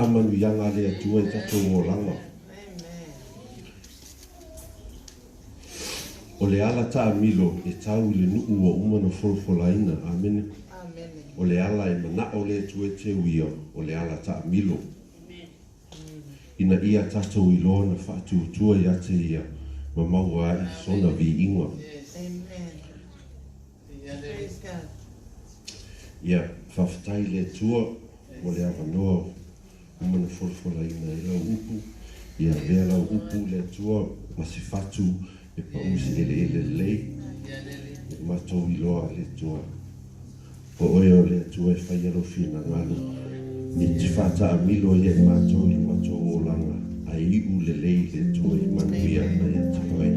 Manu yanga le atua I tato o langa. O le ala ta milo e tau le nuu o umana folofolaina. Amen. O le ala e mana o le atua te uia o le ala ta milo. Ina ia tato I lona whaatu tua ia te ia ma maua ai sona vi ingoa. Ia whawhatai le tua o le awanoa umana folofolaina I lau upu. Ia lea lau upu le tua masifatu e pa usi ele lei. E matou I loa le tua. Po oe o le tua e whaiaro fina ngalu. I te whata a milo e matou I matou o langa. Ai iu le lei le tua I manuia na ia te koe.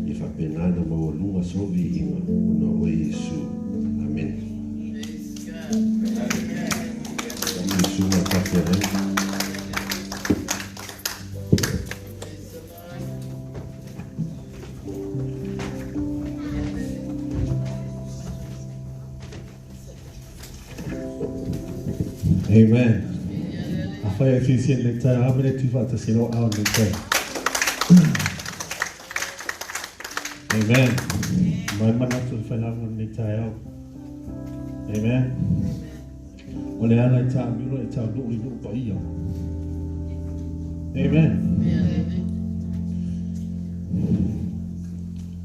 I whapenana maua lunga sovi inga. Una oe Yesu. Amen. Yesu na katere. Amen. Afai e fisi le tai amene tu fata sino au le tai. Amen. Mai mana tu fana le tai au. Amen. Ole ala ta miro e ta do I do pa ia. Amen.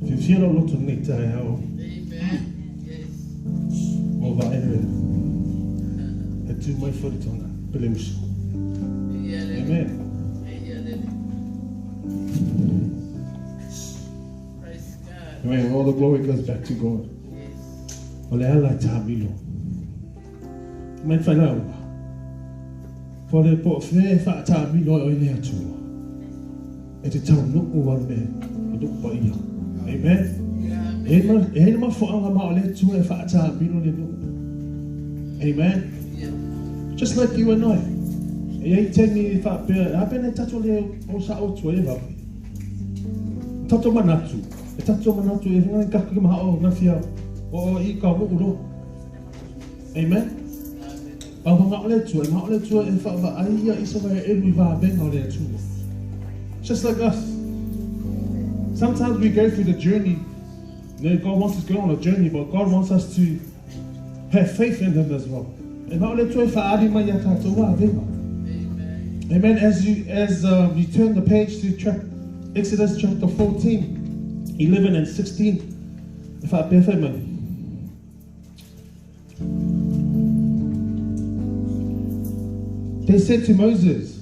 If you don't look to le tai au. Over anyway. To my foot on that. Amen. Amen. All the glory goes back to God. Ole ala tamilo. Men falau. For the pot fair fat tamilo o ile atu. E te tau nuku wan me. Nuku pa ia. Amen. Amen. Ma fo anga ma ole tu e fat tamilo le nuku. Amen. Just like you and I. E ai teni I whapea, apene tato leo o sa o tua e wapi. Tato manatu. E tato manatu e ngai kaka maha o ngawhia o I ka wuuro. Amen? Au hanga ole tua, maha ole tua e whawa aia I sawa e elu I wha benga ole tua. Just like us. Sometimes we go through the journey. You know, God wants us to go on a journey, but God wants us to have faith in Him as well. Amen. As you turn the page to Exodus chapter 14, 11 and 16. If I bear money. They said to Moses,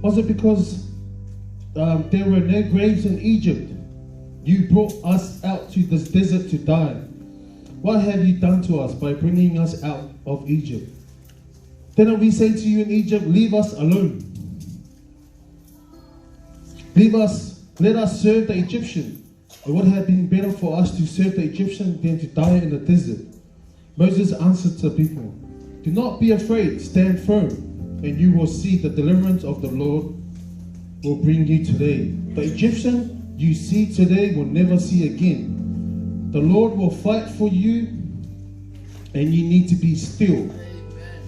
was it because there were no graves in Egypt? You brought us out to this desert to die. What have you done to us by bringing us out of Egypt? Didn't we say to you in Egypt, leave us alone? Let us serve the Egyptian. It would have been better for us to serve the Egyptian than to die in the desert. Moses answered the people, do not be afraid, stand firm, and you will see the deliverance of the Lord will bring you today. The Egyptian you see today will never see again. The Lord will fight for you, and you need to be still.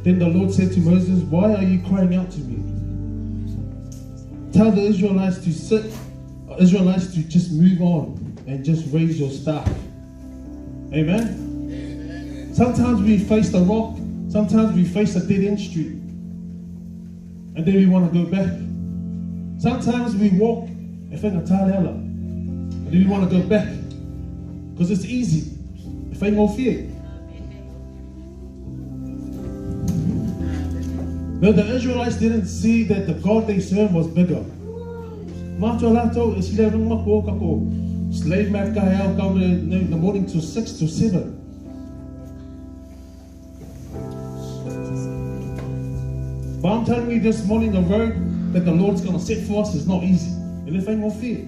Then the Lord said to Moses, why are you crying out to me? Tell the Israelites to just move on and just raise your staff. Amen? Sometimes we face the rock, sometimes we face a dead end street, and then we want to go back. Sometimes we walk and then we want to go back. Because it's easy. If ain't no fear. No, the Israelites didn't see that the God they served was bigger. Slave man go in the morning to 6 to 7. But I'm telling you this morning, the road that the Lord's going to set for us is not easy. And if ain't no fear.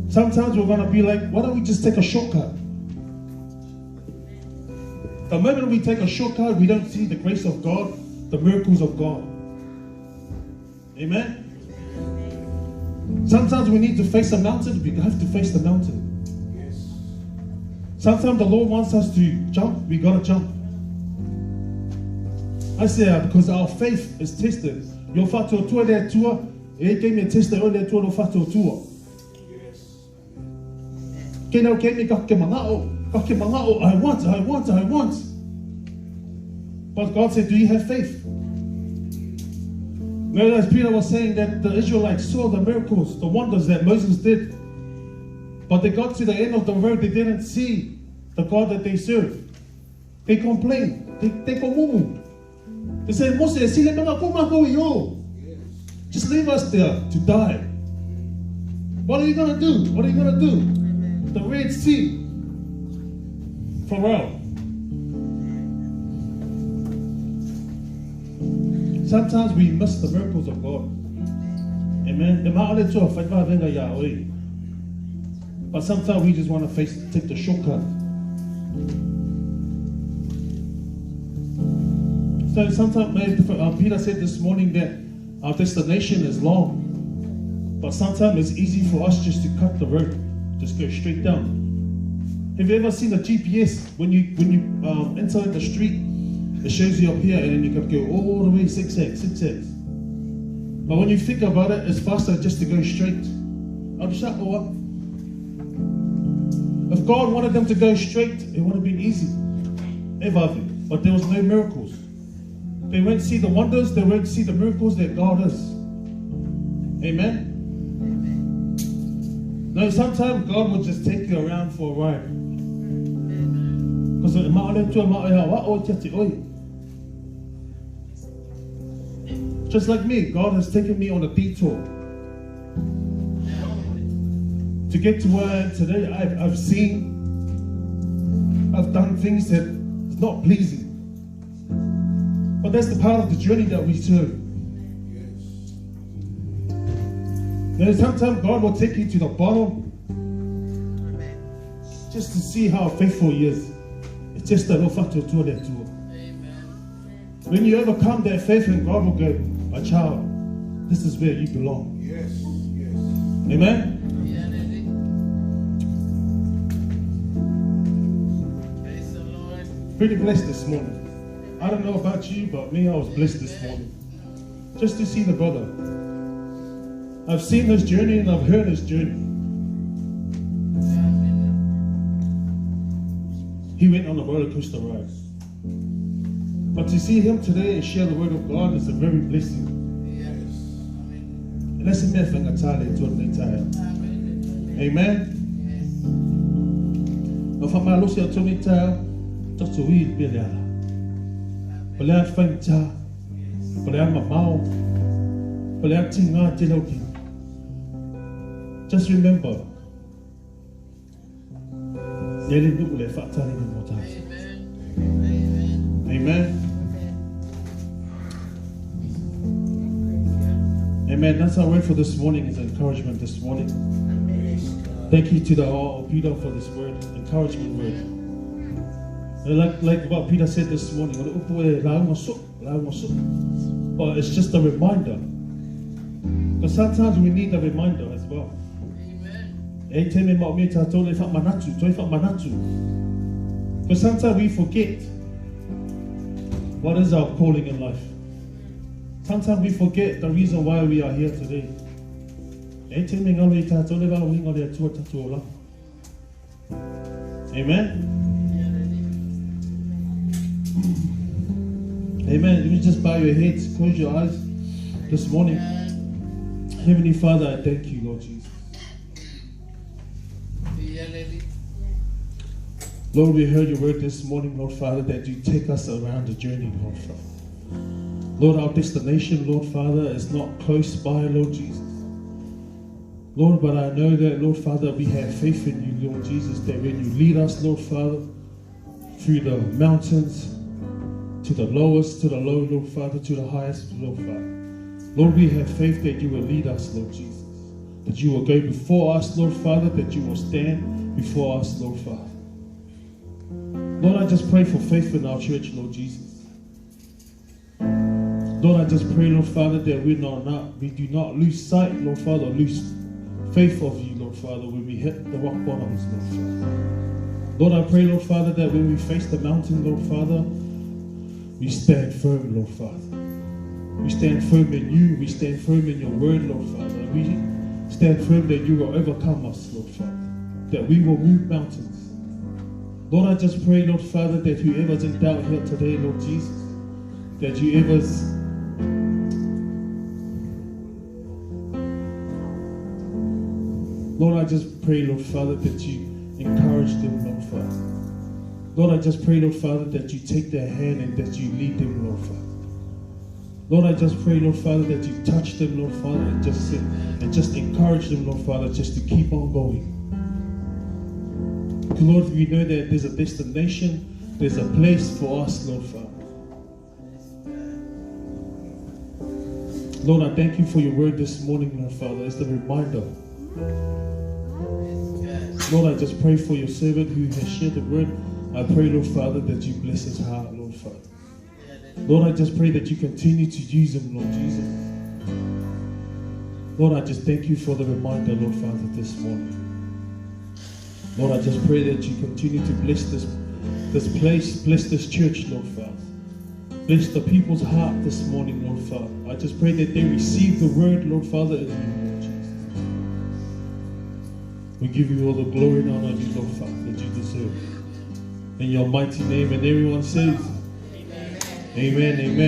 Sometimes we're going to be like, why don't we just take a shortcut? The moment we take a shortcut, we don't see the grace of God, the miracles of God. Amen? Sometimes we need to face a mountain. We have to face the mountain. Sometimes the Lord wants us to jump. We got to jump. I say, because our faith is tested. Your fato tua le tua, e ke me testa o le tua no fato tua. Ke nau ke me ka ke mangao, I want. But God said, do you have faith? Well, as Peter was saying that the Israelites saw the miracles, the wonders that Moses did. But they got to the end of the road, they didn't see the God that they serve. They complained. They komumu. They said, Moses, just leave us there to die. What are you going to do? The Red Sea. Farewell. Sometimes we miss the miracles of God. Amen. But sometimes we just want to take the shortcut. So sometimes Peter said this morning that our destination is long, but sometimes it's easy for us just to cut the road, just go straight down. Have you ever seen a GPS when you enter the street? It shows you up here, and then you can go all the way zigzag. But when you think about it, it's faster just to go straight. If God wanted them to go straight, it would have been easy. But there was no miracles. They won't see the wonders, they won't see the miracles that God is. Amen? No, sometimes God will just take you around for a ride. Because just like me, God has taken me on a detour. To get to where I am today, I've done things that is not pleasing. But that's the part of the journey that we serve. Now, sometimes God will take you to the bottom just to see how faithful He is. It's just a little factor to that too. When you overcome that faith, and God will go, my child, this is where you belong. Yes. Amen? Praise the Lord. Pretty blessed this morning. I don't know about you, but me, I was blessed this morning. Just to see the brother. I've seen his journey and I've heard his journey. He went on a roller coaster ride. But to see him today and share the word of God is a very blessing. And that's a thing I tell you to the entire. Amen. If I'm not losing to me, just to read be there. But I find cha, but I'm a mouth, but I'm tinga tiloki. Just remember, Amen. Amen. That's our word for this morning, is encouragement this morning. Thank you to the Peter for this word, encouragement word. Like what Peter said this morning, but it's just a reminder. Because sometimes we need a reminder as well. Because sometimes we forget what is our calling in life. Sometimes we forget the reason why we are here today. Amen. Amen. Let me just bow your heads, close your eyes this morning. Heavenly Father, I thank you, Lord Jesus. Lord, we heard your word this morning, Lord Father, that you take us around the journey, Lord Father. Lord, our destination, Lord Father, is not close by, Lord Jesus. Lord, but I know that, Lord Father, we have faith in you, Lord Jesus, that when you lead us, Lord Father, through the mountains, to the lowest, to the low, Lord Father, to the highest, Lord Father. Lord, we have faith that you will lead us, Lord Jesus. That you will go before us, Lord Father, that you will stand before us, Lord Father. Lord, I just pray for faith in our church, Lord Jesus. Lord, I just pray, Lord Father, that we do not lose sight, Lord Father, lose faith of you, Lord Father, when we hit the rock bottoms, Lord Father. Lord, I pray, Lord Father, that when we face the mountain, Lord Father, we stand firm, Lord Father. We stand firm in you. We stand firm in your word, Lord Father. We stand firm that you will overcome us, Lord Father. That we will move mountains. Lord, I just pray, Lord Father, that whoever's in doubt here today, Lord Jesus, that whoever's Lord, I just pray, Lord Father, that you encourage them, Lord Father. Lord, I just pray, Lord Father, that you take their hand and that you lead them, Lord Father. Lord, I just pray, Lord Father, that you touch them, Lord Father, and just encourage them, Lord Father, just to keep on going. Because, Lord, we know that there's a destination, there's a place for us, Lord Father. Lord, I thank you for your word this morning, Lord Father, as the reminder. Lord, I just pray for your servant who has shared the word. I pray, Lord Father, that you bless his heart, Lord Father. Lord, I just pray that you continue to use him, Lord Jesus. Lord, I just thank you for the reminder, Lord Father, this morning. Lord, I just pray that you continue to bless this place, bless this church, Lord Father. Bless the people's heart this morning, Lord Father. I just pray that they receive the word, Lord Father, in you, Lord Jesus. We give you all the glory and honor, Lord Father, that you deserve. In your mighty name, and everyone says, Amen, amen.